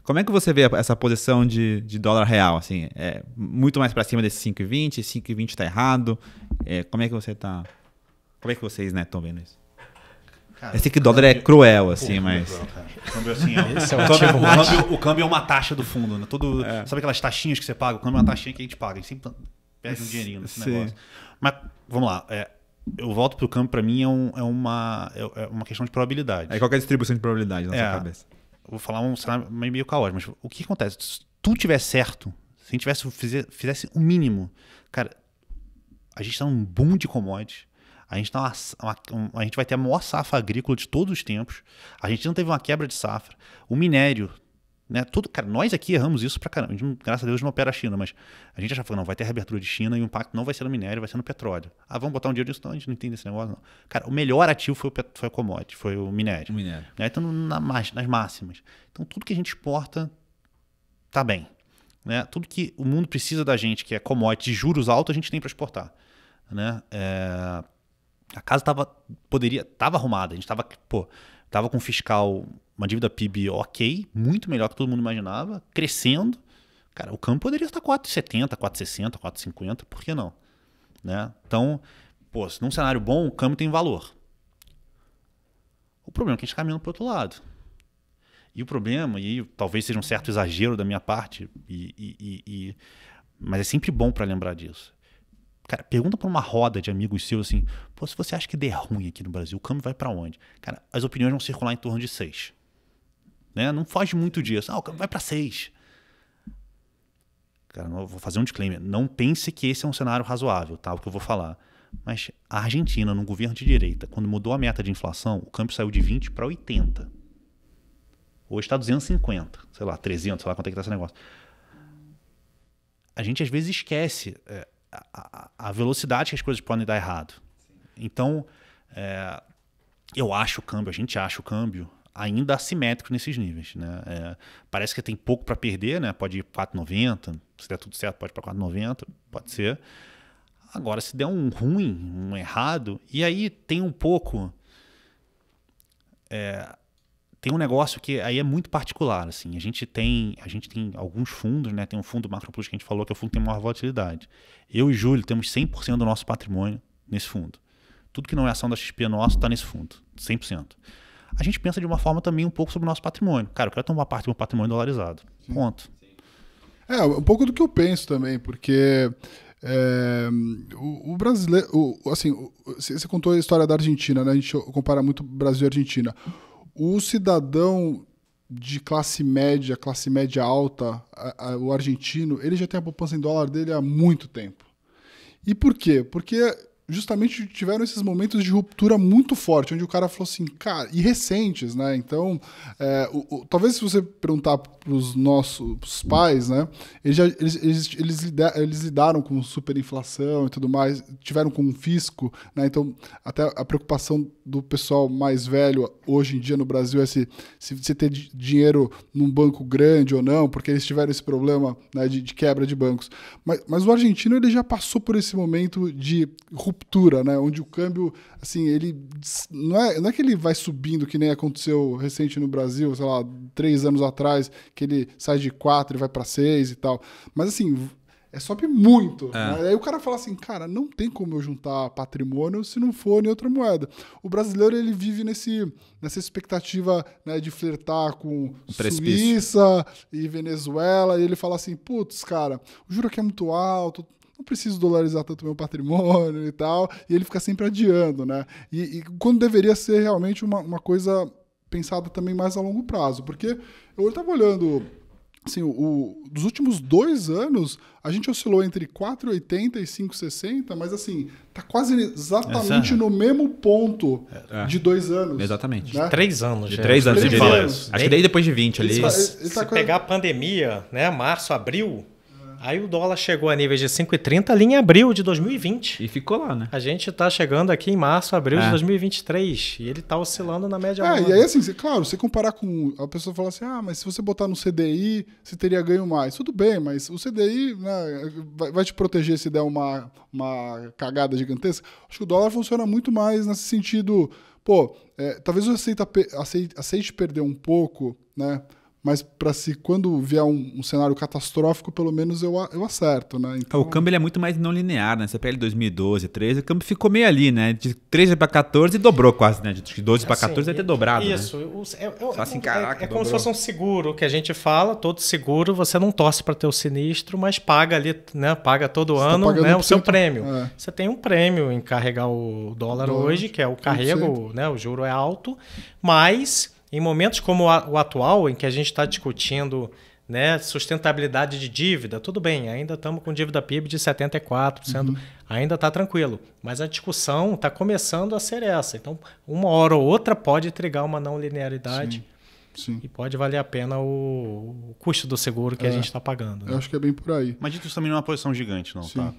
Como é que você vê essa posição de dólar real? Assim, muito mais para cima desse 5,20, 5,20 está errado. Como é que você tá? Como é que vocês, né, estão vendo isso? Cara, eu sei que dólar é cruel, assim, mas... O câmbio, assim, o câmbio é uma taxa do fundo, né? Sabe aquelas taxinhas que você paga? O câmbio é uma taxinha que a gente paga. A gente sempre perde um dinheirinho nesse negócio. Mas, vamos lá. Eu volto pro câmbio, para mim, é uma questão de probabilidade. Qual que é a distribuição de probabilidade na sua cabeça? Vou falar um cenário meio caótico, mas o que acontece? Se tudo tivesse certo, se a gente fizesse o mínimo, cara, a gente tá num boom de commodities. A gente vai ter a maior safra agrícola de todos os tempos. A gente não teve uma quebra de safra. O minério, né? Cara, nós aqui erramos isso pra caramba. A gente, graças a Deus não opera a China, mas a gente achava que não, vai ter reabertura de China e o impacto não vai ser no minério, vai ser no petróleo. Vamos botar um dinheiro nisso? Não, a gente não entende esse negócio, não. Cara, o melhor ativo foi o commodity, foi o minério. Né? Então, nas máximas. Então, tudo que a gente exporta tá bem. Né? Tudo que o mundo precisa da gente, que é commodity de juros altos, a gente tem para exportar. Né? A casa estava arrumada, a gente estava com fiscal, uma dívida PIB ok, muito melhor que todo mundo imaginava, crescendo. Cara, o câmbio poderia estar 4,70, 4,60, 4,50, por que não? Né? Então, se num cenário bom, o câmbio tem valor. O problema é que a gente está caminhando para o outro lado. E o problema, e talvez seja um certo exagero da minha parte, mas é sempre bom para lembrar disso. Cara, pergunta para uma roda de amigos seus assim, se você acha que der ruim aqui no Brasil, o câmbio vai para onde? Cara, as opiniões vão circular em torno de 6. Né? Não foge muito disso. O câmbio vai para 6. Cara, eu vou fazer um disclaimer. Não pense que esse é um cenário razoável, tá? O que eu vou falar. Mas a Argentina, no governo de direita, quando mudou a meta de inflação, o câmbio saiu de 20 para 80. Hoje está 250, sei lá, 300, sei lá quanto é que está esse negócio. A gente às vezes esquece a velocidade que as coisas podem dar errado. Então, eu acho o câmbio, a gente acha o câmbio ainda assimétrico nesses níveis. Né? Parece que tem pouco para perder, né? Pode ir para 4,90, se der tudo certo pode ir para 4,90, pode ser. Agora, se der um ruim, um errado, e aí tem um pouco... tem um negócio que aí é muito particular. Assim. A gente tem alguns fundos, né? Tem um fundo macro-plus que a gente falou que é o fundo que tem maior volatilidade. Eu e Júlio temos 100% do nosso patrimônio nesse fundo. Tudo que não é ação da XP nosso está nesse fundo, 100%. A gente pensa de uma forma também um pouco sobre o nosso patrimônio. Cara, eu quero ter uma parte do meu patrimônio dolarizado. Sim. Ponto. Um pouco do que eu penso também, porque... o brasileiro... você contou a história da Argentina, né? A gente compara muito Brasil e Argentina. O cidadão de classe média alta, o argentino, ele já tem a poupança em dólar dele há muito tempo. E por quê? Porque justamente tiveram esses momentos de ruptura muito forte, onde o cara falou assim, cara, e recentes, né? Então, talvez se você perguntar para os nossos pais, né? Eles lidaram com superinflação e tudo mais, tiveram com um fisco, né? Então, até a preocupação do pessoal mais velho hoje em dia no Brasil é se você ter dinheiro num banco grande ou não, porque eles tiveram esse problema, né, de quebra de bancos. Mas o argentino ele já passou por esse momento de ruptura, né, onde o câmbio, assim, ele não é que ele vai subindo, que nem aconteceu recente no Brasil, sei lá, 3 anos atrás, que ele sai de 4 e vai para 6 e tal. Mas assim, sobe muito. Né? Aí o cara fala assim, cara, não tem como eu juntar patrimônio se não for em outra moeda. O brasileiro, ele vive nessa expectativa, né, de flertar com Suíça e Venezuela, e ele fala assim, putz, cara, o juro aqui é muito alto, não preciso dolarizar tanto meu patrimônio e tal, e ele fica sempre adiando, né? E quando deveria ser realmente uma coisa pensada também mais a longo prazo, porque eu estava olhando... Assim, dos últimos 2 anos, a gente oscilou entre 4,80 e 5,60, mas assim, tá quase exatamente no mesmo ponto de 2 anos. Exatamente. Né? De 3 anos. De 3 anos, eu diria. anos. Acho que daí depois de 20 ali. Se pegar a pandemia, né, março, abril, aí o dólar chegou a níveis de 5,30 ali em abril de 2020. E ficou lá, né? A gente tá chegando aqui em março, abril de 2023. E ele tá oscilando na média. E aí assim, claro, você comparar com... A pessoa fala assim, mas se você botar no CDI, você teria ganho mais. Tudo bem, mas o CDI, né, vai te proteger se der uma cagada gigantesca. Acho que o dólar funciona muito mais nesse sentido... talvez você aceite perder um pouco, né? mas para se quando vier um cenário catastrófico, pelo menos eu acerto, né? Então, O câmbio ele é muito mais não linear, né? Você pega ele 2012, 13, o câmbio ficou meio ali, né? De 13 para 14 dobrou quase, né? De 12 para 14 deve ter dobrado, isso, né? Só assim, caraca, é como se dobrou. fosse um seguro que a gente fala, todo seguro, você não torce para ter o sinistro, mas paga ali, né? Paga todo Você tá ano, pagando né? por O seu cento. prêmio. É. Você tem um prêmio em carregar o dólar hoje, que é o carrego, né? O juro é alto, mas em momentos como o atual, em que a gente está discutindo, né, sustentabilidade de dívida, tudo bem, ainda estamos com dívida PIB de 74%, ainda está tranquilo. Mas a discussão está começando a ser essa. Então, uma hora ou outra pode trigar uma não linearidade Sim. e pode valer a pena o custo do seguro que a gente está pagando. Né? Eu acho que é bem por aí. Mas dito isso também não é uma posição gigante, não, Sim. tá?